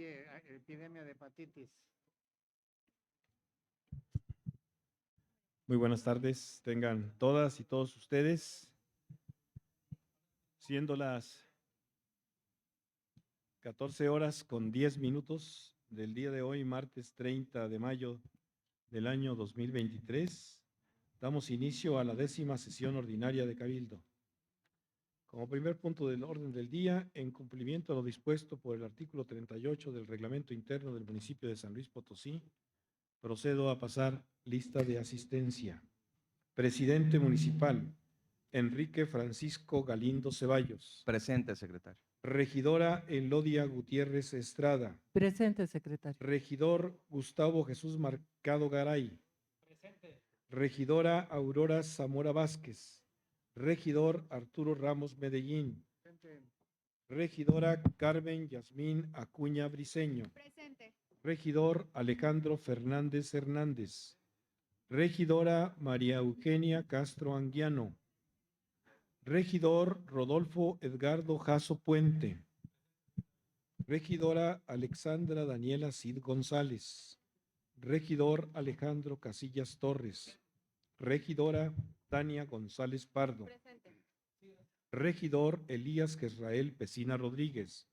hay epidemia de hepatitis. Muy buenas tardes, tengan todas y todos ustedes. Siendo las 14:10 del día de hoy, martes 30 de mayo del año 2023, damos inicio a la 10ª sesión ordinaria de Cabildo. Como primer punto del orden del día, en cumplimiento a lo dispuesto por el artículo 38 del Reglamento Interno del municipio de San Luis Potosí, procedo a pasar lista de asistencia. Presidente municipal, Enrique Francisco Galindo Ceballos. Presente, secretario. Regidora Elodia Gutiérrez Estrada. Presente, secretario. Regidor Gustavo Jesús Mercado Garay. Presente. Regidora Aurora Zamora Vázquez. Regidor Arturo Ramos Medellín. Presente. Regidora Carmen Yasmín Acuña Briceño. Presente. Regidor Alejandro Fernández Hernández. Regidora María Eugenia Castro Anguiano. Regidor Rodolfo Edgardo Jasso Puente. Regidora Alexandra Daniela Cid González. Regidor Alejandro Casillas Torres. Regidora Tania González Pardo. Presente. Regidor Elías Jezrael Pesina Rodríguez.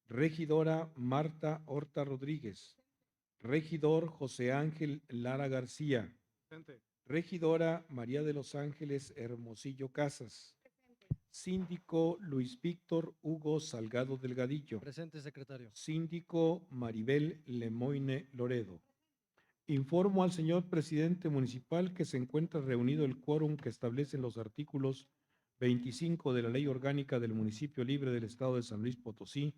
Regidora Marta Horta Rodríguez. Regidor José Ángel Lara García. Presente. Regidora María de los Ángeles Hermosillo Casas. Síndico Luis Víctor Hugo Salgado Delgadillo. Presente, secretario. Síndico Maribel Lemoine Loredo. Informo al señor presidente municipal que se encuentra reunido el quórum que establecen los artículos 25 de la Ley Orgánica del Municipio Libre del Estado de San Luis Potosí,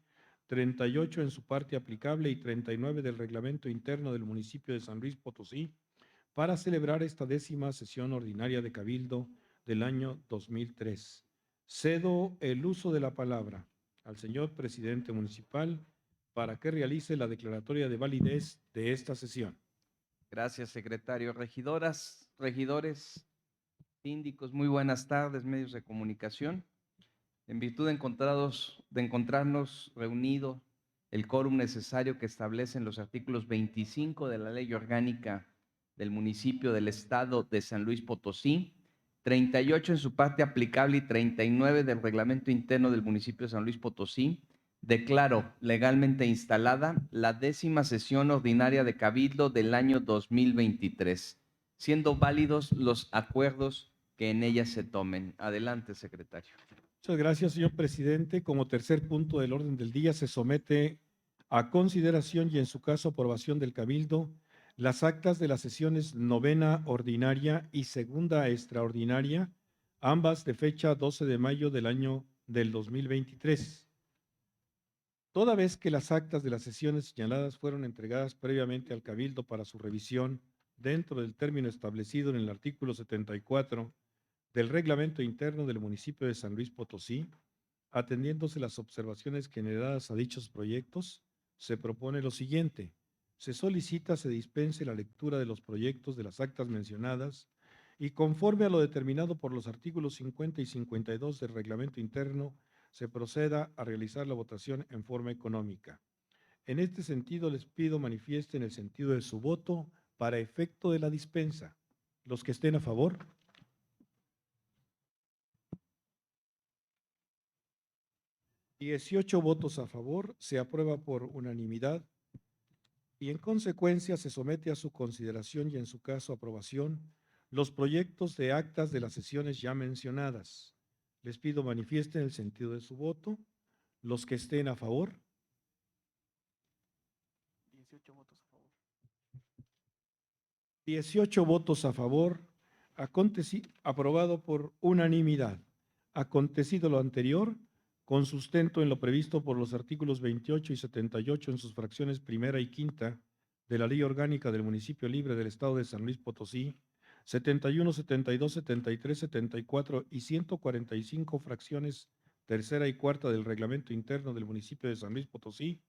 38 en su parte aplicable y 39 del Reglamento Interno del Municipio de San Luis Potosí, para celebrar esta 10ª sesión ordinaria de Cabildo del año 2003. Cedo el uso de la palabra al señor presidente municipal para que realice la declaratoria de validez de esta sesión. Gracias, secretario. Regidoras, regidores, síndicos, muy buenas tardes, medios de comunicación. En virtud de encontrarnos reunido el quórum necesario que establecen los artículos 25 de la Ley Orgánica del Municipio del Estado de San Luis Potosí, 38 en su parte aplicable y 39 del Reglamento Interno del Municipio de San Luis Potosí, declaro legalmente instalada la 10ª sesión ordinaria de Cabildo del año 2023, siendo válidos los acuerdos que en ella se tomen. Adelante, secretario. Muchas gracias, señor presidente. Como tercer punto del orden del día, se somete a consideración y, en su caso, aprobación del Cabildo las actas de las sesiones 9ª ordinaria y 2ª extraordinaria, ambas de fecha 12 de mayo del año del 2023. Toda vez que las actas de las sesiones señaladas fueron entregadas previamente al Cabildo para su revisión dentro del término establecido en el artículo 74 del Reglamento Interno del Municipio de San Luis Potosí, atendiéndose las observaciones generadas a dichos proyectos, se propone lo siguiente. Se solicita se dispense la lectura de los proyectos de las actas mencionadas y, conforme a lo determinado por los artículos 50 y 52 del Reglamento Interno, se proceda a realizar la votación en forma económica. En este sentido, les pido manifiesten el sentido de su voto para efecto de la dispensa. Los que estén a favor. $18 votos a favor, se aprueba por unanimidad y, en consecuencia, se somete a su consideración y, en su caso, aprobación los proyectos de actas de las sesiones ya mencionadas. Les pido manifiesten el sentido de su voto. Los que estén a favor. 18 votos a favor. 18 votos a favor. Aprobado por unanimidad. Acontecido lo anterior, con sustento en lo previsto por los artículos 28 y 78 en sus fracciones primera y quinta de la Ley Orgánica del Municipio Libre del Estado de San Luis Potosí, 71, 72, 73, 74 y 145 fracciones tercera y cuarta del Reglamento Interno del Municipio de San Luis Potosí,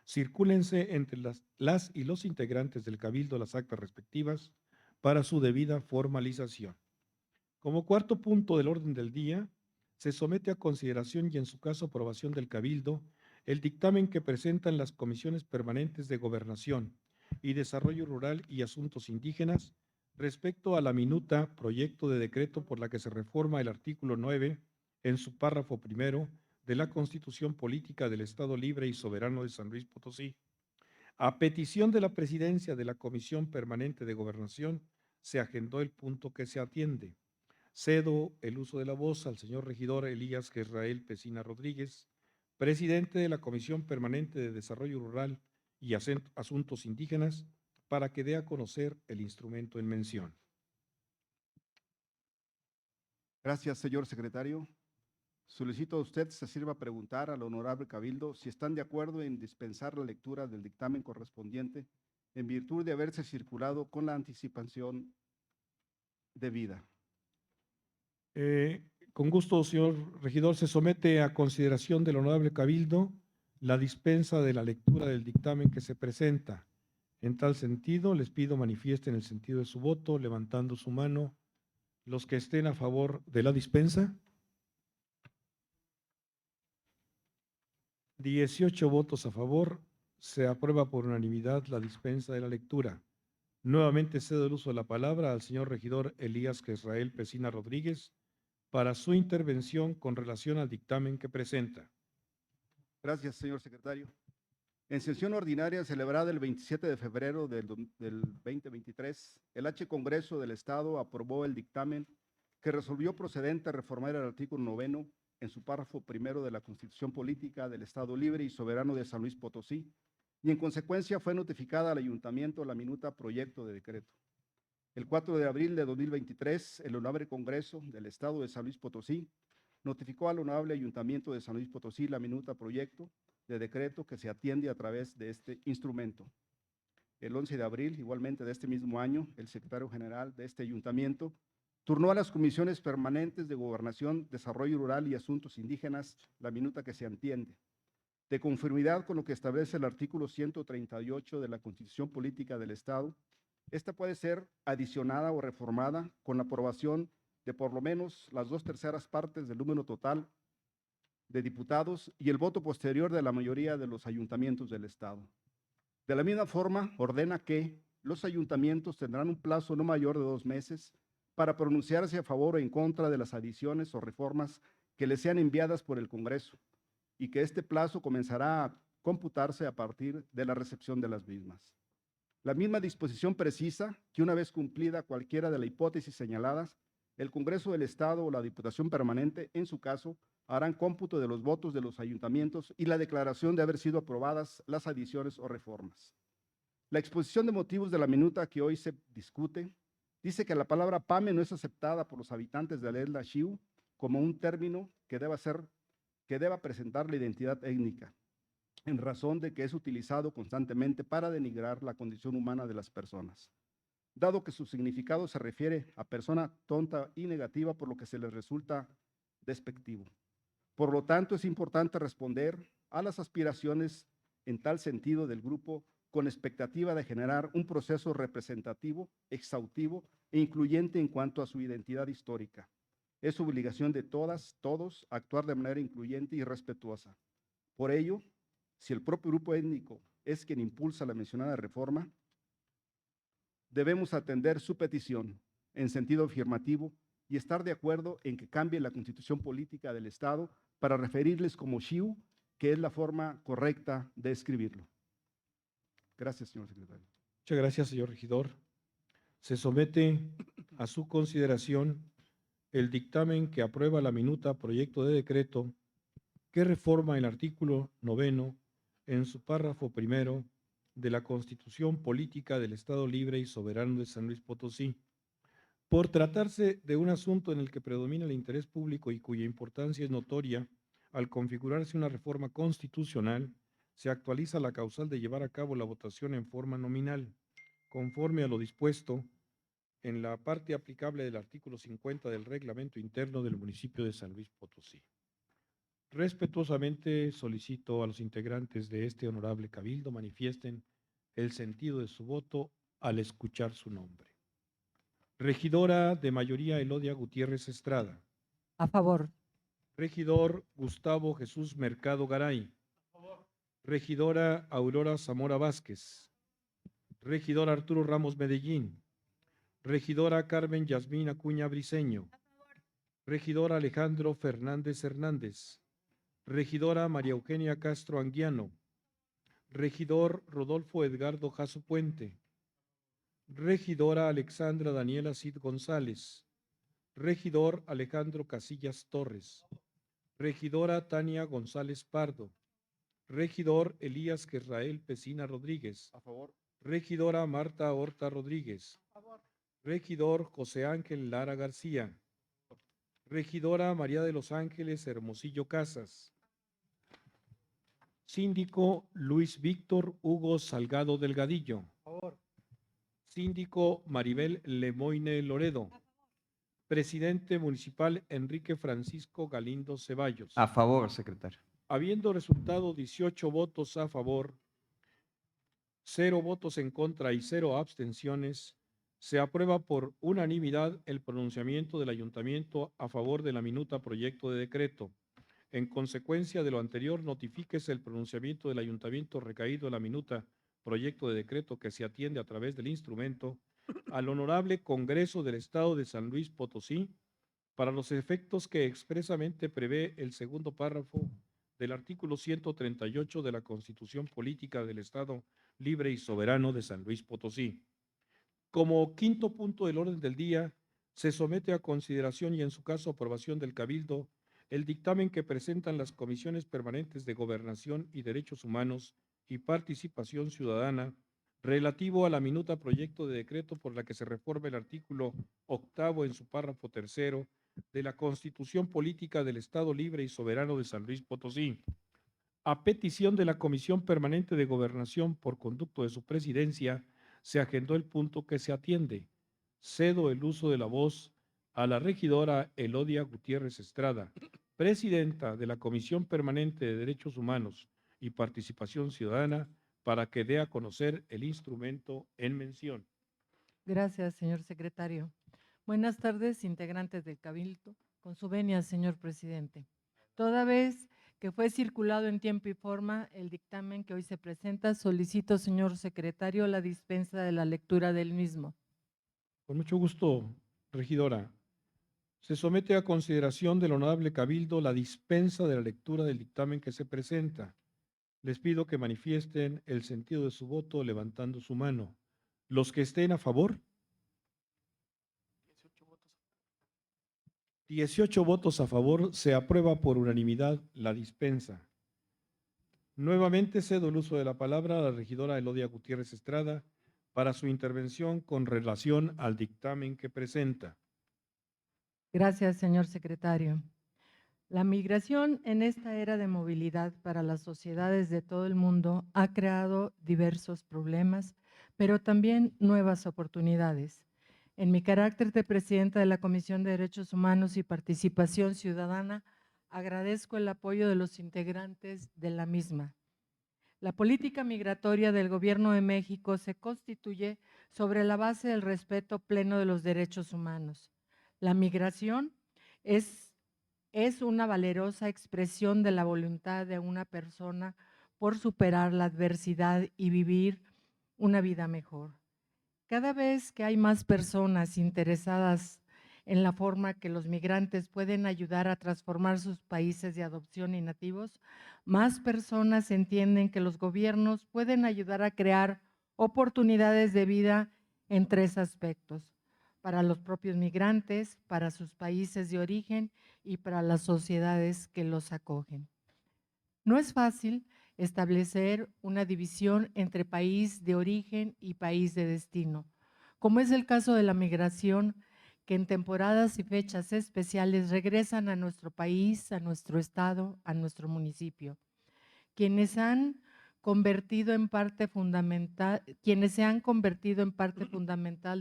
circúlense entre las y los integrantes del Cabildo las actas respectivas para su debida formalización. Como cuarto punto del orden del día, se somete a consideración y, en su caso, aprobación del Cabildo el dictamen que presentan las comisiones permanentes de Gobernación y Desarrollo Rural y Asuntos Indígenas respecto a la minuta proyecto de decreto por la que se reforma el artículo 9 en su párrafo primero de la Constitución Política del Estado Libre y Soberano de San Luis Potosí. A petición de la presidencia de la Comisión Permanente de Gobernación, se agendó el punto que se atiende. Cedo el uso de la voz al señor regidor Elías Jezrael Pesina Rodríguez, presidente de la Comisión Permanente de Desarrollo Rural y Asuntos Indígenas, para que dé a conocer el instrumento en mención. Gracias, señor secretario. Solicito a usted se sirva a preguntar al honorable Cabildo si están de acuerdo en dispensar la lectura del dictamen correspondiente en virtud de haberse circulado con la anticipación debida. Con gusto, señor regidor, se somete a consideración del honorable Cabildo la dispensa de la lectura del dictamen que se presenta. En tal sentido, les pido manifiesten el sentido de su voto, levantando su mano los que estén a favor de la dispensa. 18 votos a favor. Se aprueba por unanimidad la dispensa de la lectura. Nuevamente cedo el uso de la palabra al señor regidor Elías Jezrael Pesina Rodríguez para su intervención con relación al dictamen que presenta. Gracias, señor secretario. En sesión ordinaria celebrada el 27 de febrero del 2023, el H. Congreso del Estado aprobó el dictamen que resolvió procedente a reformar el artículo 9 en su párrafo primero de la Constitución Política del Estado Libre y Soberano de San Luis Potosí, y en consecuencia fue notificada al Ayuntamiento la minuta proyecto de decreto. El 4 de abril de 2023, el Honorable Congreso del Estado de San Luis Potosí notificó al Honorable Ayuntamiento de San Luis Potosí la minuta proyecto de decreto que se atiende a través de este instrumento. El 11 de abril, igualmente de este mismo año, el secretario general de este ayuntamiento turnó a las comisiones permanentes de Gobernación, Desarrollo Rural y Asuntos Indígenas la minuta que se atiende. De conformidad con lo que establece el artículo 138 de la Constitución Política del Estado, esta puede ser adicionada o reformada con la aprobación de por lo menos las 2/3 partes del número total de diputados y el voto posterior de la mayoría de los ayuntamientos del Estado. De la misma forma, ordena que los ayuntamientos tendrán un plazo no mayor de 2 meses para pronunciarse a favor o en contra de las adiciones o reformas que les sean enviadas por el Congreso, y que este plazo comenzará a computarse a partir de la recepción de las mismas. La misma disposición precisa que una vez cumplida cualquiera de las hipótesis señaladas, el Congreso del Estado o la Diputación Permanente, en su caso, harán cómputo de los votos de los ayuntamientos y la declaración de haber sido aprobadas las adiciones o reformas. La exposición de motivos de la minuta que hoy se discute dice que la palabra PAME no es aceptada por los habitantes de la isla Xiu como un término que deba presentar la identidad étnica, en razón de que es utilizado constantemente para denigrar la condición humana de las personas, dado que su significado se refiere a persona tonta y negativa, por lo que se les resulta despectivo. Por lo tanto, es importante responder a las aspiraciones en tal sentido del grupo con expectativa de generar un proceso representativo, exhaustivo e incluyente en cuanto a su identidad histórica. Es obligación de todas, todos, actuar de manera incluyente y respetuosa. Por ello, si el propio grupo étnico es quien impulsa la mencionada reforma, debemos atender su petición en sentido afirmativo y estar de acuerdo en que cambie la Constitución Política del Estado para referirles como Xiu, que es la forma correcta de escribirlo. Gracias, señor secretario. Muchas gracias, señor regidor. Se somete a su consideración el dictamen que aprueba la minuta proyecto de decreto que reforma el artículo 9 en su párrafo primero de la Constitución Política del Estado Libre y Soberano de San Luis Potosí. Por tratarse de un asunto en el que predomina el interés público y cuya importancia es notoria, al configurarse una reforma constitucional, se actualiza la causal de llevar a cabo la votación en forma nominal, conforme a lo dispuesto en la parte aplicable del artículo 50 del reglamento interno del municipio de San Luis Potosí. Respetuosamente solicito a los integrantes de este honorable cabildo manifiesten el sentido de su voto al escuchar su nombre. Regidora de mayoría Elodia Gutiérrez Estrada. A favor. Regidor Gustavo Jesús Mercado Garay. A favor. Regidora Aurora Zamora Vázquez. Regidor Arturo Ramos Medellín. Regidora Carmen Yasmín Acuña Briceño. Regidor Alejandro Fernández Hernández. Regidora María Eugenia Castro Anguiano. Regidor Rodolfo Edgardo Jasso Puente. Regidora Alexandra Daniela Cid González. Regidor Alejandro Casillas Torres. Regidora Tania González Pardo. Regidor Elías Querrael Pesina Rodríguez. A favor. Regidora Marta Horta Rodríguez. Regidor José Ángel Lara García. Regidora María de los Ángeles Hermosillo Casas. Síndico Luis Víctor Hugo Salgado Delgadillo. Síndico Maribel Lemoine Loredo. Presidente municipal Enrique Francisco Galindo Ceballos. A favor, secretario. Habiendo resultado 18 votos a favor, 0 votos en contra y 0 abstenciones, se aprueba por unanimidad el pronunciamiento del ayuntamiento a favor de la minuta proyecto de decreto. En consecuencia de lo anterior, notifíquese el pronunciamiento del ayuntamiento recaído en la minuta proyecto de decreto que se atiende a través del instrumento al Honorable Congreso del Estado de San Luis Potosí para los efectos que expresamente prevé el segundo párrafo del artículo 138 de la Constitución Política del Estado Libre y Soberano de San Luis Potosí. Como quinto punto del orden del día, se somete a consideración y en su caso aprobación del Cabildo el dictamen que presentan las comisiones permanentes de Gobernación y Derechos Humanos y Participación Ciudadana relativo a la minuta proyecto de decreto por la que se reforma el artículo 8º en su párrafo 3º de la Constitución Política del Estado Libre y Soberano de San Luis Potosí. A petición de la Comisión Permanente de Gobernación por conducto de su presidencia, se agendó el punto que se atiende. Cedo el uso de la voz a la regidora Elodia Gutiérrez Estrada, presidenta de la Comisión Permanente de Derechos Humanos y Participación Ciudadana, para que dé a conocer el instrumento en mención. Gracias, señor secretario. Buenas tardes, integrantes del Cabildo. Con su venia, señor presidente. Toda vez que fue circulado en tiempo y forma el dictamen que hoy se presenta, solicito, señor secretario, la dispensa de la lectura del mismo. Con mucho gusto, regidora. Se somete a consideración del Honorable Cabildo la dispensa de la lectura del dictamen que se presenta. Les pido que manifiesten el sentido de su voto levantando su mano. Los que estén a favor. 18 votos a favor, se aprueba por unanimidad la dispensa. Nuevamente cedo el uso de la palabra a la regidora Elodia Gutiérrez Estrada para su intervención con relación al dictamen que presenta. Gracias, señor secretario. La migración en esta era de movilidad para las sociedades de todo el mundo ha creado diversos problemas, pero también nuevas oportunidades. En mi carácter de presidenta de la Comisión de Derechos Humanos y Participación Ciudadana, agradezco el apoyo de los integrantes de la misma. La política migratoria del Gobierno de México se constituye sobre la base del respeto pleno de los derechos humanos. La migración es una valerosa expresión de la voluntad de una persona por superar la adversidad y vivir una vida mejor. Cada vez que hay más personas interesadas en la forma que los migrantes pueden ayudar a transformar sus países de adopción y nativos, más personas entienden que los gobiernos pueden ayudar a crear oportunidades de vida en 3 aspectos: para los propios migrantes, para sus países de origen y para las sociedades que los acogen. No es fácil establecer una división entre país de origen y país de destino, como es el caso de la migración, que en temporadas y fechas especiales regresan a nuestro país, a nuestro estado, a nuestro municipio. Quienes se han convertido en parte fundamental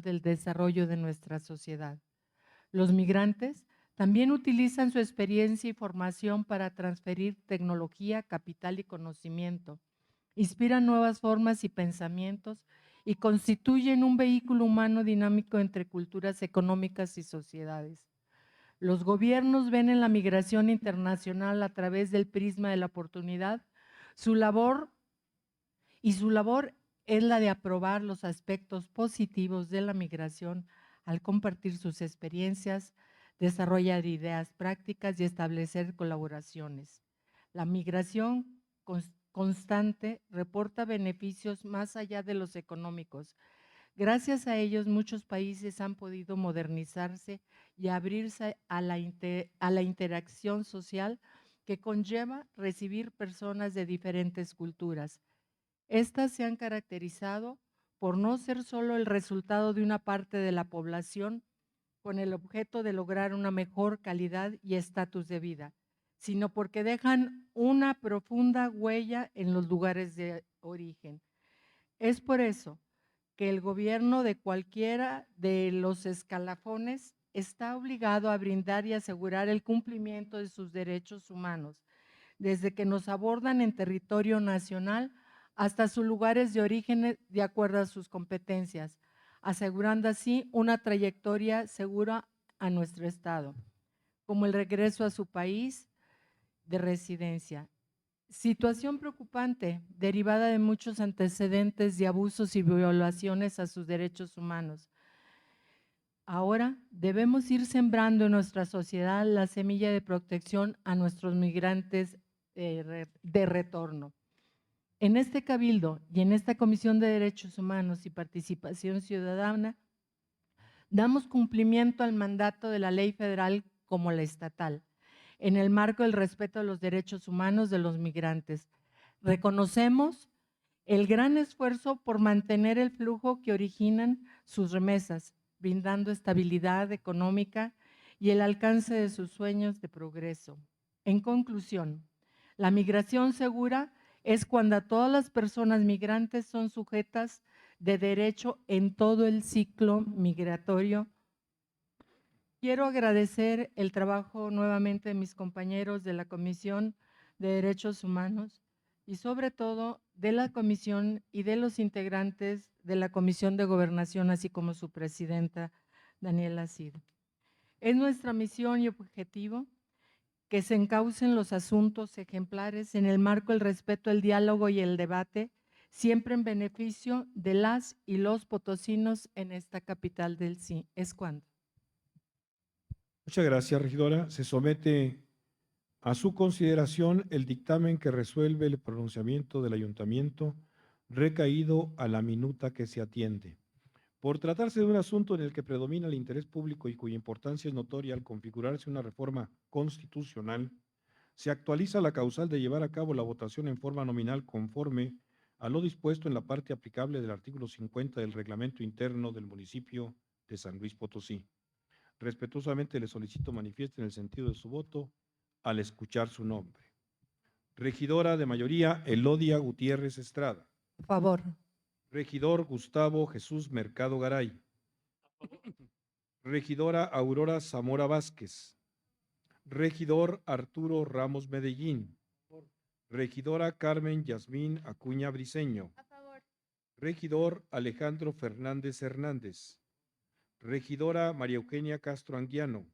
del desarrollo de nuestra sociedad. Los migrantes también utilizan su experiencia y formación para transferir tecnología, capital y conocimiento, inspiran nuevas formas y pensamientos y constituyen un vehículo humano dinámico entre culturas económicas y sociedades. Los gobiernos ven en la migración internacional a través del prisma de la oportunidad Su labor es la de aprobar los aspectos positivos de la migración al compartir sus experiencias, desarrollar ideas prácticas y establecer colaboraciones. La migración constante reporta beneficios más allá de los económicos. Gracias a ellos, muchos países han podido modernizarse y abrirse a la interacción social que conlleva recibir personas de diferentes culturas. Estas se han caracterizado por no ser solo el resultado de una parte de la población con el objeto de lograr una mejor calidad y estatus de vida, sino porque dejan una profunda huella en los lugares de origen. Es por eso que el gobierno de cualquiera de los escalafones está obligado a brindar y asegurar el cumplimiento de sus derechos humanos, desde que nos abordan en territorio nacional hasta sus lugares de origen de acuerdo a sus competencias, asegurando así una trayectoria segura a nuestro Estado, como el regreso a su país de residencia. Situación preocupante derivada de muchos antecedentes de abusos y violaciones a sus derechos humanos. Ahora debemos ir sembrando en nuestra sociedad la semilla de protección a nuestros migrantes de retorno. En este cabildo y en esta Comisión de Derechos Humanos y Participación Ciudadana, damos cumplimiento al mandato de la ley federal como la estatal, en el marco del respeto a los derechos humanos de los migrantes. Reconocemos el gran esfuerzo por mantener el flujo que originan sus remesas, brindando estabilidad económica y el alcance de sus sueños de progreso. En conclusión, la migración segura es cuando todas las personas migrantes son sujetas de derecho en todo el ciclo migratorio. Quiero agradecer el trabajo nuevamente de mis compañeros de la Comisión de Derechos Humanos y sobre todo de la Comisión y de los integrantes de la Comisión de Gobernación, así como su presidenta, Daniela Cid. Es nuestra misión y objetivo que se encaucen los asuntos ejemplares en el marco del respeto, el diálogo y el debate, siempre en beneficio de las y los potosinos en esta capital del Escuando. Muchas gracias, regidora. Se somete a su consideración el dictamen que resuelve el pronunciamiento del ayuntamiento recaído a la minuta que se atiende. Por tratarse de un asunto en el que predomina el interés público y cuya importancia es notoria al configurarse una reforma constitucional, se actualiza la causal de llevar a cabo la votación en forma nominal conforme a lo dispuesto en la parte aplicable del artículo 50 del reglamento interno del municipio de San Luis Potosí. Respetuosamente le solicito manifieste en el sentido de su voto al escuchar su nombre. Regidora de mayoría, Elodia Gutiérrez Estrada. A favor. Regidor Gustavo Jesús Mercado Garay. Regidora Aurora Zamora Vázquez. Regidor Arturo Ramos Medellín. Regidora Carmen Yasmín Acuña Briceño. A favor. Regidor Alejandro Fernández Hernández. Regidora María Eugenia Castro Anguiano.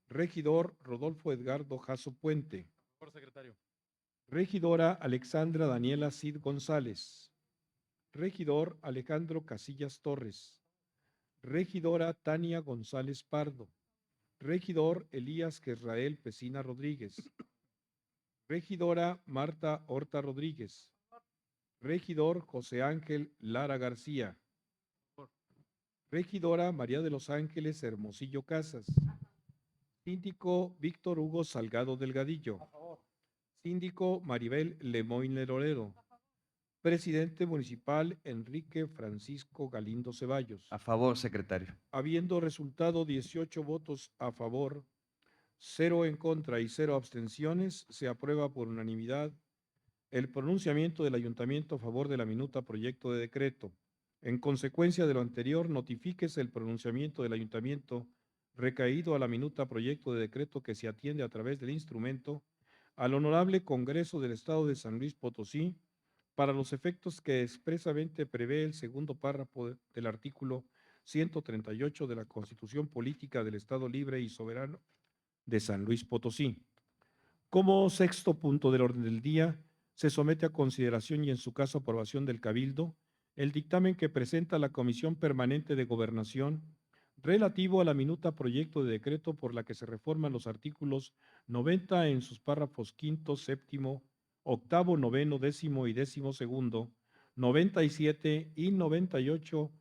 Regidor Rodolfo Edgardo Jasso Puente. Por secretario. Regidora Alexandra Daniela Cid González. Regidor Alejandro Casillas Torres. Regidora Tania González Pardo. Regidor Elías Querrael Pesina Rodríguez. Regidora Marta Horta Rodríguez. Regidor José Ángel Lara García. Regidora María de los Ángeles Hermosillo Casas. Síndico Víctor Hugo Salgado Delgadillo. Síndico Maribel Lemoyne Lerorero. Presidente municipal Enrique Francisco Galindo Ceballos. A favor, secretario. Habiendo resultado 18 votos a favor, 0 en contra y 0 abstenciones, se aprueba por unanimidad el pronunciamiento del ayuntamiento a favor de la minuta proyecto de decreto. En consecuencia de lo anterior, notifíquese el pronunciamiento del ayuntamiento recaído a la minuta proyecto de decreto que se atiende a través del instrumento al Honorable Congreso del Estado de San Luis Potosí para los efectos que expresamente prevé el segundo párrafo del artículo 138 de la Constitución Política del Estado Libre y Soberano de San Luis Potosí. Como sexto punto del orden del día, se somete a consideración y en su caso aprobación del Cabildo el dictamen que presenta la Comisión Permanente de Gobernación relativo a la minuta proyecto de decreto por la que se reforman los artículos 90 en sus párrafos quinto, séptimo, octavo, noveno, décimo y décimo segundo, 97 y 98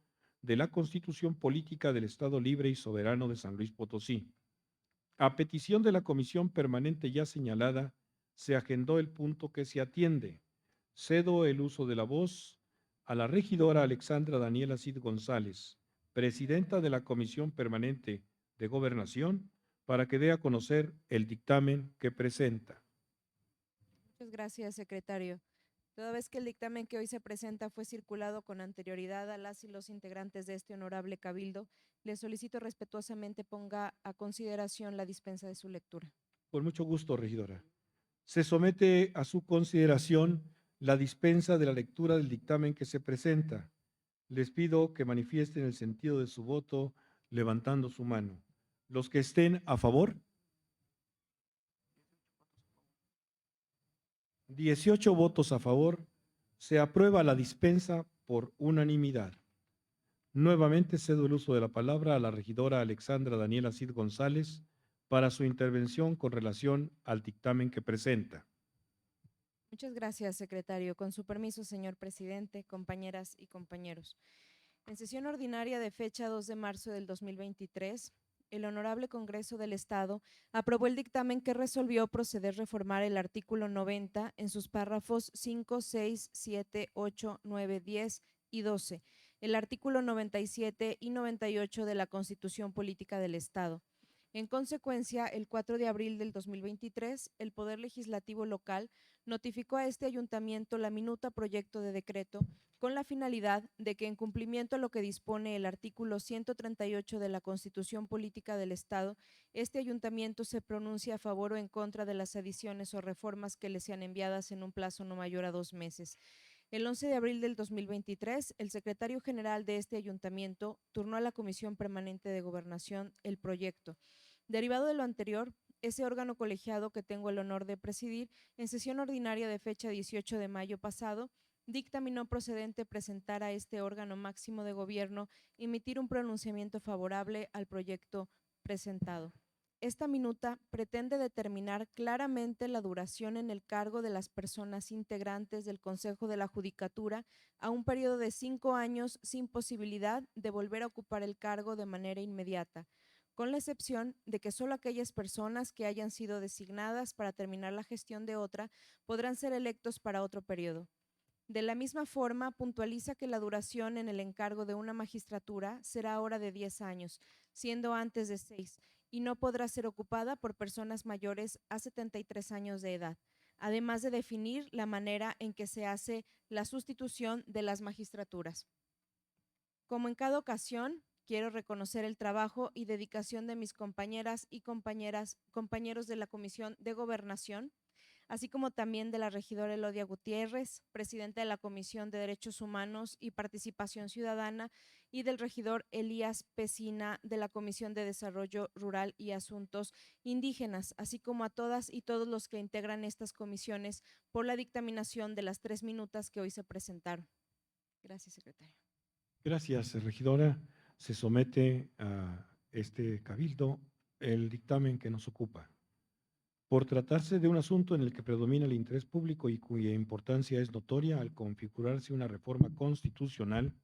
de la Constitución Política del Estado Libre y Soberano de San Luis Potosí. A petición de la comisión permanente ya señalada, se agendó el punto que se atiende. Cedo el uso de la voz a la regidora Alexandra Daniela Cid González, presidenta de la Comisión Permanente de Gobernación, para que dé a conocer el dictamen que presenta. Muchas gracias, secretario. Toda vez que el dictamen que hoy se presenta fue circulado con anterioridad a las y los integrantes de este honorable cabildo, le solicito respetuosamente ponga a consideración la dispensa de su lectura. Con mucho gusto, regidora. Se somete a su consideración la dispensa de la lectura del dictamen que se presenta. Les pido que manifiesten el sentido de su voto levantando su mano. Los que estén a favor. 18 votos a favor. Se aprueba la dispensa por unanimidad. Nuevamente cedo el uso de la palabra a la regidora Alexandra Daniela Cid González para su intervención con relación al dictamen que presenta. Muchas gracias, secretario. Con su permiso, señor presidente, compañeras y compañeros. En sesión ordinaria de fecha 2 de marzo del 2023, el Honorable Congreso del Estado aprobó el dictamen que resolvió proceder a reformar el artículo 90 en sus párrafos 5, 6, 7, 8, 9, 10 y 12, el artículo 97 y 98 de la Constitución Política del Estado. En consecuencia, el 4 de abril del 2023, el Poder Legislativo local notificó a este ayuntamiento la minuta proyecto de decreto con la finalidad de que, en cumplimiento a lo que dispone el artículo 138 de la Constitución Política del Estado, este ayuntamiento se pronuncie a favor o en contra de las adiciones o reformas que le sean enviadas en un plazo no mayor a 2 meses. El 11 de abril del 2023, el secretario general de este ayuntamiento turnó a la Comisión Permanente de Gobernación el proyecto. Derivado de lo anterior, ese órgano colegiado que tengo el honor de presidir, en sesión ordinaria de fecha 18 de mayo pasado, dictaminó procedente presentar a este órgano máximo de gobierno emitir un pronunciamiento favorable al proyecto presentado. Esta minuta pretende determinar claramente la duración en el cargo de las personas integrantes del Consejo de la Judicatura a un periodo de 5 años sin posibilidad de volver a ocupar el cargo de manera inmediata, con la excepción de que solo aquellas personas que hayan sido designadas para terminar la gestión de otra podrán ser electos para otro periodo. De la misma forma, puntualiza que la duración en el encargo de una magistratura será ahora de 10 años, siendo antes de 6, y no podrá ser ocupada por personas mayores a 73 años de edad, además de definir la manera en que se hace la sustitución de las magistraturas. Como en cada ocasión, quiero reconocer el trabajo y dedicación de mis compañeras y compañeros de la Comisión de Gobernación, así como también de la regidora Elodia Gutiérrez, presidenta de la Comisión de Derechos Humanos y Participación Ciudadana, y del regidor Elías Pesina de la Comisión de Desarrollo Rural y Asuntos Indígenas, así como a todas y todos los que integran estas comisiones por la dictaminación de las 3 minutas que hoy se presentaron. Gracias, secretario. Gracias, regidora. Se somete a este cabildo el dictamen que nos ocupa. Por tratarse de un asunto en el que predomina el interés público y cuya importancia es notoria, al configurarse una reforma constitucional,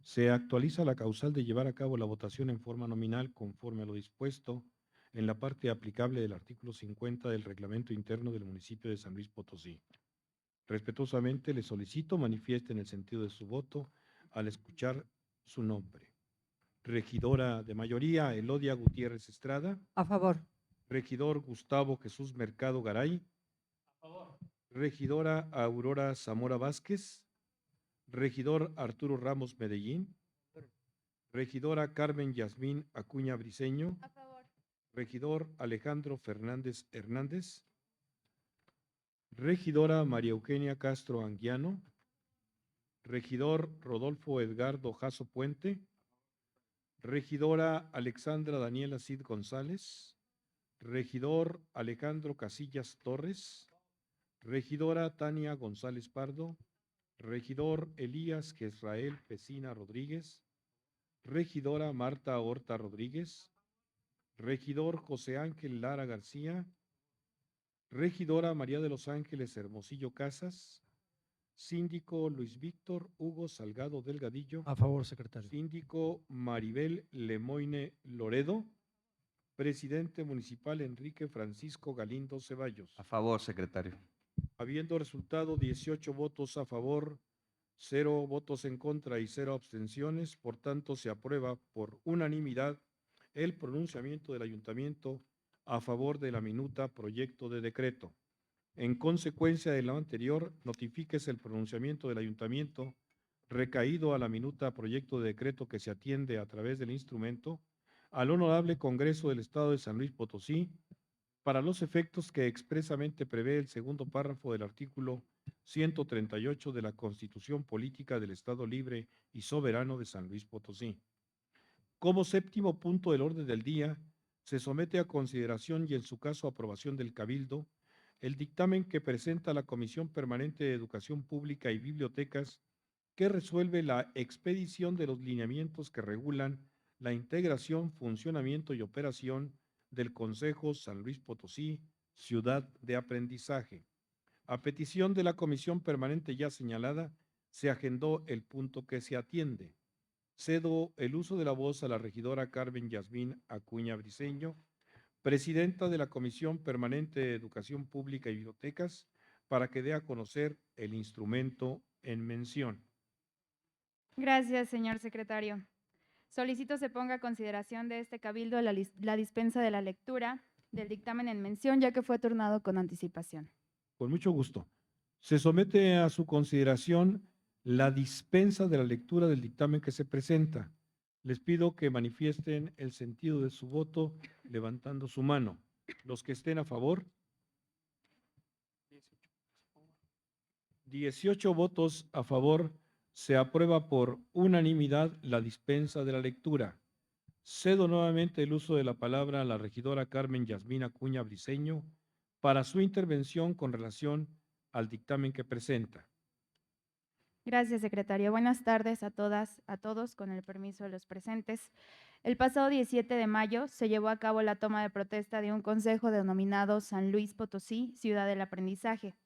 se actualiza la causal de llevar a cabo la votación en forma nominal conforme a lo dispuesto en la parte aplicable del artículo 50 del Reglamento Interno del municipio de San Luis Potosí. Respetuosamente le solicito manifieste en el sentido de su voto al escuchar su nombre. Regidora de mayoría, Elodia Gutiérrez Estrada. A favor. Regidor Gustavo Jesús Mercado Garay. A favor. Regidora Aurora Zamora Vázquez. Regidor Arturo Ramos Medellín. Regidora Carmen Yasmín Acuña Briceño. A favor. Regidor Alejandro Fernández Hernández. Regidora María Eugenia Castro Anguiano. Regidor Rodolfo Edgardo Jasso Puente. Regidora Alexandra Daniela Cid González. Regidor Alejandro Casillas Torres. regidora Tania González Pardo, regidor Elías Jezrael Pesina Rodríguez, regidora Marta Horta Rodríguez, regidor José Ángel Lara García, regidora María de los Ángeles Hermosillo Casas, síndico Luis Víctor Hugo Salgado Delgadillo, A favor, secretario. síndico Maribel Lemoine Loredo, presidente municipal Enrique Francisco Galindo Ceballos. A favor, secretario. Habiendo resultado 18 votos a favor, 0 votos en contra y 0 abstenciones, por tanto se aprueba por unanimidad el pronunciamiento del ayuntamiento a favor de la minuta proyecto de decreto. En consecuencia de lo anterior, notifíquese el pronunciamiento del ayuntamiento recaído a la minuta proyecto de decreto que se atiende a través del instrumento al Honorable Congreso del Estado de San Luis Potosí para los efectos que expresamente prevé el segundo párrafo del artículo 138 de la Constitución Política del Estado Libre y Soberano de San Luis Potosí. Como séptimo punto del orden del día, se somete a consideración y en su caso aprobación del Cabildo el dictamen que presenta la Comisión Permanente de Educación Pública y Bibliotecas que resuelve la expedición de los lineamientos que regulan la integración, funcionamiento y operación del Consejo San Luis Potosí, Ciudad de Aprendizaje. A petición de la Comisión Permanente ya señalada, se agendó el punto que se atiende. Cedo el uso de la voz a la regidora Carmen Yasmín Acuña Briceño, presidenta de la Comisión Permanente de Educación Pública y Bibliotecas, para que dé a conocer el instrumento en mención. Gracias, señor secretario. Solicito se ponga a consideración de este cabildo la dispensa de la lectura del dictamen en mención, ya que fue turnado con anticipación. Con mucho gusto. Se somete a su consideración la dispensa de la lectura del dictamen que se presenta. Les pido que manifiesten el sentido de su voto levantando su mano. Los que estén a favor. 18 votos a favor. Se aprueba por unanimidad la dispensa de la lectura. Cedo nuevamente el uso de la palabra a la regidora Carmen Yasmín Acuña Briceño para su intervención con relación al dictamen que presenta. Gracias, secretario. Buenas tardes a todas, a todos, con el permiso de los presentes. El pasado 17 de mayo se llevó a cabo la toma de protesta de un consejo denominado San Luis Potosí, Ciudad del Aprendizaje,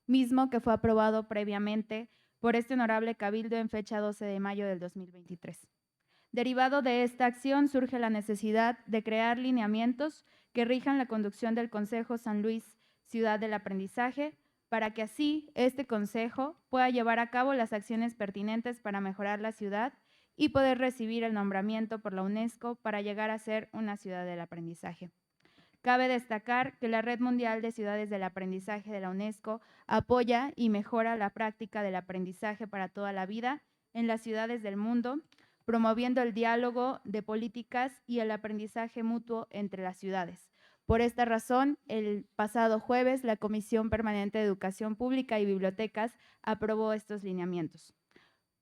mismo que fue aprobado previamente por este honorable cabildo en fecha 12 de mayo del 2023. Derivado de esta acción surge la necesidad de crear lineamientos que rijan la conducción del Consejo San Luis, Ciudad del Aprendizaje, para que así este consejo pueda llevar a cabo las acciones pertinentes para mejorar la ciudad y poder recibir el nombramiento por la UNESCO para llegar a ser una ciudad del aprendizaje. Cabe destacar que la Red Mundial de Ciudades del Aprendizaje de la UNESCO apoya y mejora la práctica del aprendizaje para toda la vida en las ciudades del mundo, promoviendo el diálogo de políticas y el aprendizaje mutuo entre las ciudades. Por esta razón, el pasado jueves, la Comisión Permanente de Educación Pública y Bibliotecas aprobó estos lineamientos.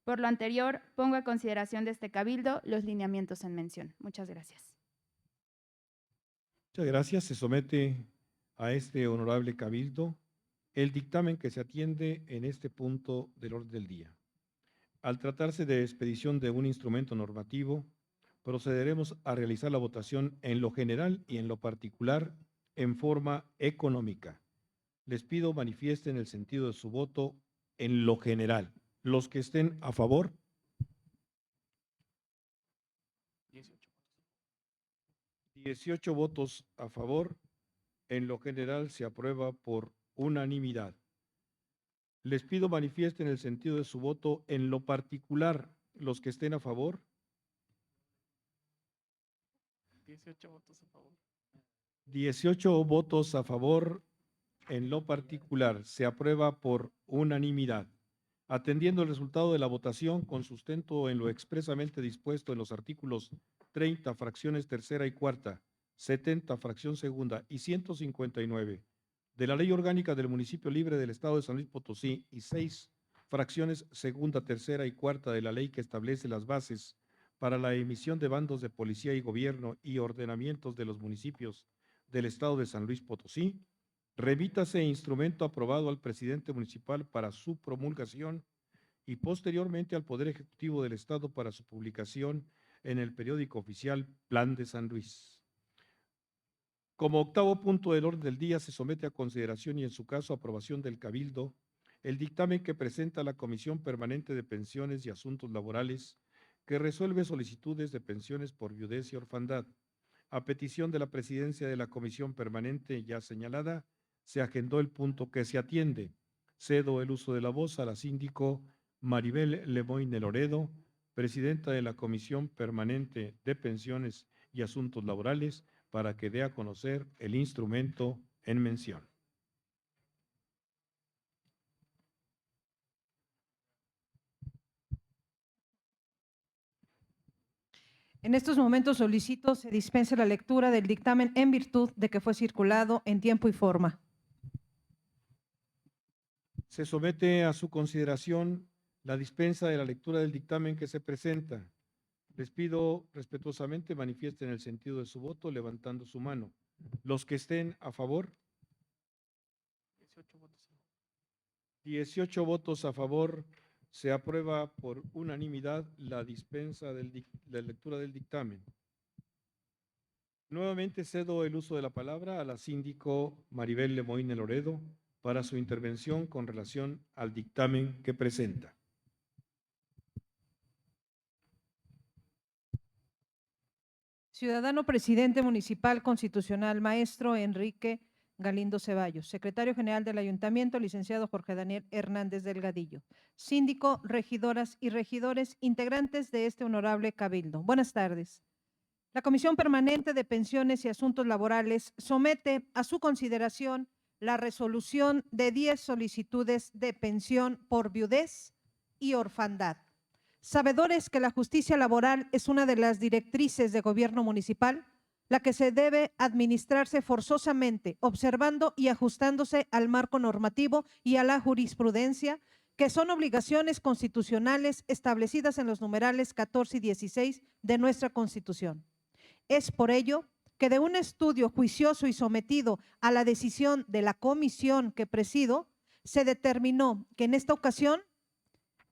Por lo anterior, pongo a consideración de este cabildo los lineamientos en mención. Muchas gracias. Muchas gracias. Se somete a este honorable cabildo el dictamen que se atiende en este punto del orden del día. Al tratarse de expedición de un instrumento normativo, procederemos a realizar la votación en lo general y en lo particular en forma económica. Les pido manifiesten el sentido de su voto en lo general. Los que estén a favor. 18 votos a favor. En lo general se aprueba por unanimidad. Les pido manifiesten el sentido de su voto en lo particular. Los que estén a favor. 18 votos a favor. 18 votos a favor en lo particular. Se aprueba por unanimidad. Atendiendo el resultado de la votación con sustento en lo expresamente dispuesto en los artículos 30, fracciones tercera y cuarta, 70, fracción segunda y 159 de la Ley Orgánica del Municipio Libre del Estado de San Luis Potosí y 6 fracciones segunda, tercera y cuarta de la ley que establece las bases para la emisión de bandos de policía y gobierno y ordenamientos de los municipios del Estado de San Luis Potosí, remítase instrumento aprobado al presidente municipal para su promulgación y posteriormente al Poder Ejecutivo del Estado para su publicación en el periódico oficial Plan de San Luis. Como octavo punto del orden del día, se somete a consideración y en su caso aprobación del Cabildo el dictamen que presenta la Comisión Permanente de Pensiones y Asuntos Laborales que resuelve solicitudes de pensiones por viudez y orfandad. A petición de la presidencia de la Comisión Permanente ya señalada, se agendó el punto que se atiende. Cedo el uso de la voz a la síndico Maribel Lemoyne Loredo, presidenta de la Comisión Permanente de Pensiones y Asuntos Laborales, para que dé a conocer el instrumento en mención. En estos momentos solicito se dispense la lectura del dictamen en virtud de que fue circulado en tiempo y forma. Se somete a su consideración la dispensa de la lectura del dictamen que se presenta. Les pido respetuosamente manifiesten el sentido de su voto levantando su mano. Los que estén a favor. 18 votos. 18 votos a favor. Se aprueba por unanimidad la dispensa de la lectura del dictamen. Nuevamente cedo el uso de la palabra a la síndico Maribel Lemoyne Loredo para su intervención con relación al dictamen que presenta. Ciudadano Presidente Municipal Constitucional, Maestro Enrique Galindo Ceballos. Secretario General del Ayuntamiento, licenciado Jorge Daniel Hernández Delgadillo. Síndico, regidoras y regidores, integrantes de este honorable cabildo. Buenas tardes. La Comisión Permanente de Pensiones y Asuntos Laborales somete a su consideración la resolución de 10 solicitudes de pensión por viudez y orfandad. Sabedores que la justicia laboral es una de las directrices de gobierno municipal, la que se debe administrarse forzosamente, observando y ajustándose al marco normativo y a la jurisprudencia, que son obligaciones constitucionales establecidas en los numerales 14 y 16 de nuestra Constitución. Es por ello que de un estudio juicioso y sometido a la decisión de la comisión que presido, se determinó que en esta ocasión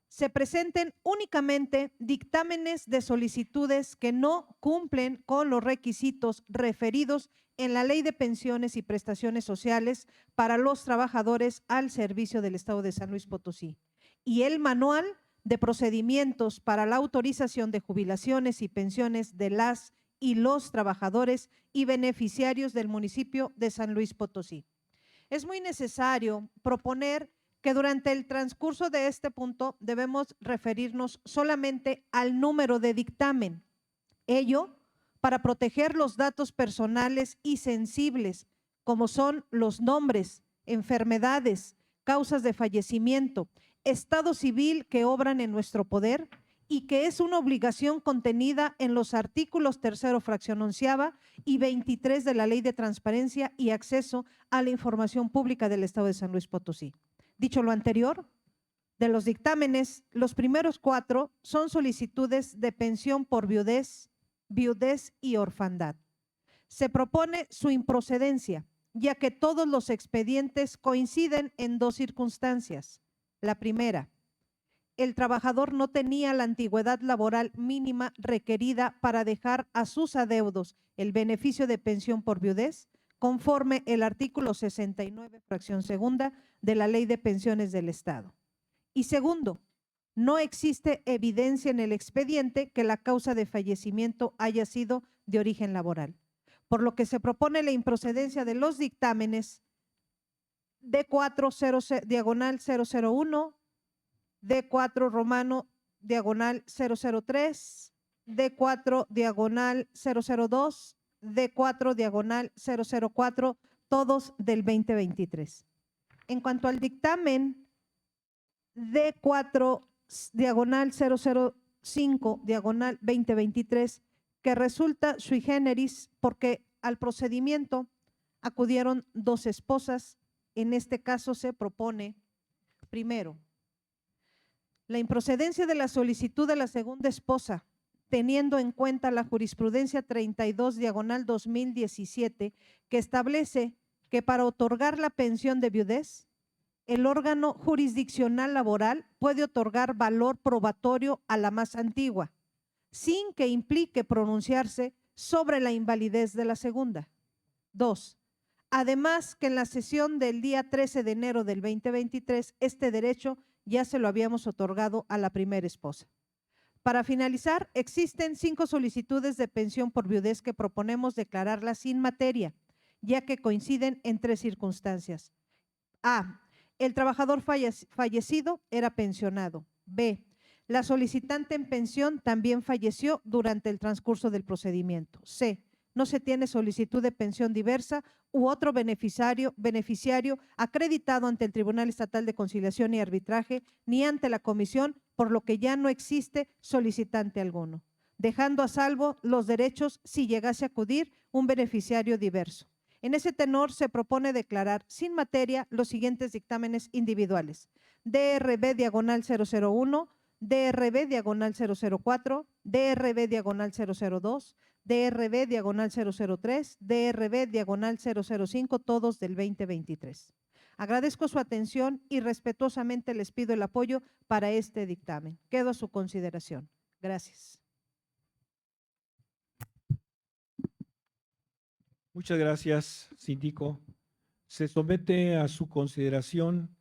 se presenten únicamente dictámenes de solicitudes que no cumplen con los requisitos referidos en la Ley de Pensiones y Prestaciones Sociales para los trabajadores al servicio del Estado de San Luis Potosí y el Manual de Procedimientos para la autorización de jubilaciones y pensiones de las y los trabajadores y beneficiarios del municipio de San Luis Potosí. Es muy necesario proponer que durante el transcurso de este punto debemos referirnos solamente al número de dictamen. Ello para proteger los datos personales y sensibles, como son los nombres, enfermedades, causas de fallecimiento, estado civil que obran en nuestro poder y que es una obligación contenida en los artículos 3º fracción 11ª y 23 de la Ley de Transparencia y Acceso a la Información Pública del Estado de San Luis Potosí. Dicho lo anterior, de los dictámenes, los primeros 4 son solicitudes de pensión por viudez y orfandad. Se propone su improcedencia, ya que todos los expedientes coinciden en 2 circunstancias. La primera, el trabajador no tenía la antigüedad laboral mínima requerida para dejar a sus adeudos el beneficio de pensión por viudez, conforme el artículo 69, fracción 2ª de la Ley de Pensiones del Estado. Y segundo, no existe evidencia en el expediente que la causa de fallecimiento haya sido de origen laboral, por lo que se propone la improcedencia de los dictámenes D4 diagonal 001, D4 romano diagonal 003, D4 diagonal 002, D4 diagonal 004, todos del 2023. En cuanto al dictamen D4 diagonal 005 diagonal 2023, que resulta sui generis porque al procedimiento acudieron 2 esposas, en este caso se propone, primero, la improcedencia de la solicitud de la segunda esposa, teniendo en cuenta la jurisprudencia 32 diagonal 2017, que establece que para otorgar la pensión de viudez, el órgano jurisdiccional laboral puede otorgar valor probatorio a la más antigua, sin que implique pronunciarse sobre la invalidez de la segunda. 2. Además, que en la sesión del día 13 de enero del 2023, este derecho ya se lo habíamos otorgado a la primera esposa. Para finalizar, existen 5 solicitudes de pensión por viudez que proponemos declararlas sin materia, ya que coinciden en 3 circunstancias. A. El trabajador fallecido era pensionado. B. La solicitante en pensión también falleció durante el transcurso del procedimiento. C. No se tiene solicitud de pensión diversa u otro beneficiario acreditado ante el Tribunal Estatal de Conciliación y Arbitraje ni ante la Comisión, por lo que ya no existe solicitante alguno, dejando a salvo los derechos si llegase a acudir un beneficiario diverso. En ese tenor, se propone declarar sin materia los siguientes dictámenes individuales: DRB/001, DRB/004, DRB/002, DRB/003, DRB/005, todos del 2023. Agradezco su atención y respetuosamente les pido el apoyo para este dictamen. Quedo a su consideración. Gracias. Muchas gracias, síndico. Se somete a su consideración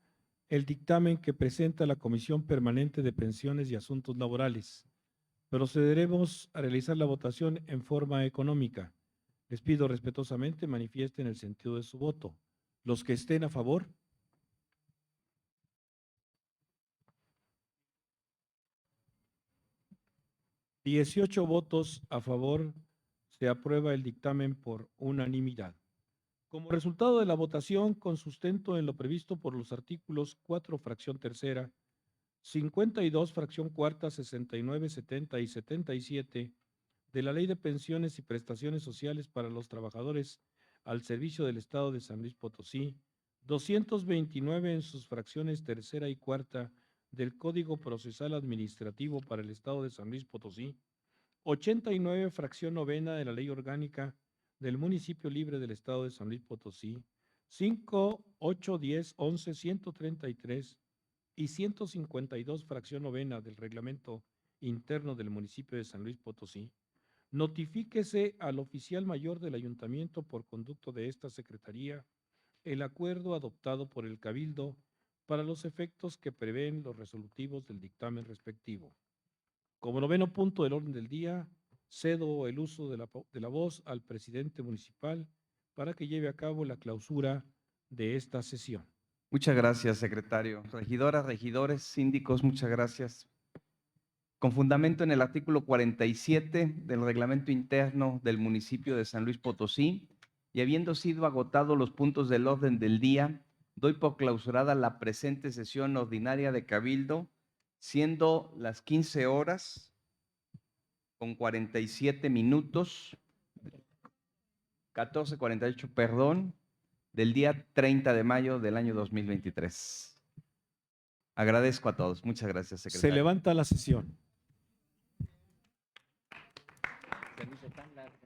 el dictamen que presenta la Comisión Permanente de Pensiones y Asuntos Laborales. Procederemos a realizar la votación en forma económica. Les pido respetuosamente manifiesten el sentido de su voto. Los que estén a favor. $18 votos a favor. Se aprueba el dictamen por unanimidad. Como resultado de la votación, con sustento en lo previsto por los artículos 4, fracción tercera, 52, fracción cuarta, 69, 70 y 77 de la Ley de Pensiones y Prestaciones Sociales para los Trabajadores al Servicio del Estado de San Luis Potosí, 229 en sus fracciones tercera y cuarta del Código Procesal Administrativo para el Estado de San Luis Potosí, 89, fracción novena de la Ley Orgánica del Municipio Libre del Estado de San Luis Potosí, 5, 8, 10, 11, 133 y 152, fracción novena del Reglamento Interno del Municipio de San Luis Potosí, notifíquese al oficial mayor del Ayuntamiento por conducto de esta Secretaría el acuerdo adoptado por el Cabildo para los efectos que prevén los resolutivos del dictamen respectivo. Como noveno punto del orden del día, cedo el uso de la voz al presidente municipal para que lleve a cabo la clausura de esta sesión. Muchas gracias, secretario. Regidoras, regidores, síndicos, muchas gracias. Con fundamento en el artículo 47 del Reglamento Interno del municipio de San Luis Potosí y habiendo sido agotados los puntos del orden del día, doy por clausurada la presente sesión ordinaria de Cabildo, siendo las 15 horas con 47 minutos, 14:48, perdón, del día 30 de mayo del año 2023. Agradezco a todos. Muchas gracias, secretario. Se levanta la sesión. Se me hizo tan largo.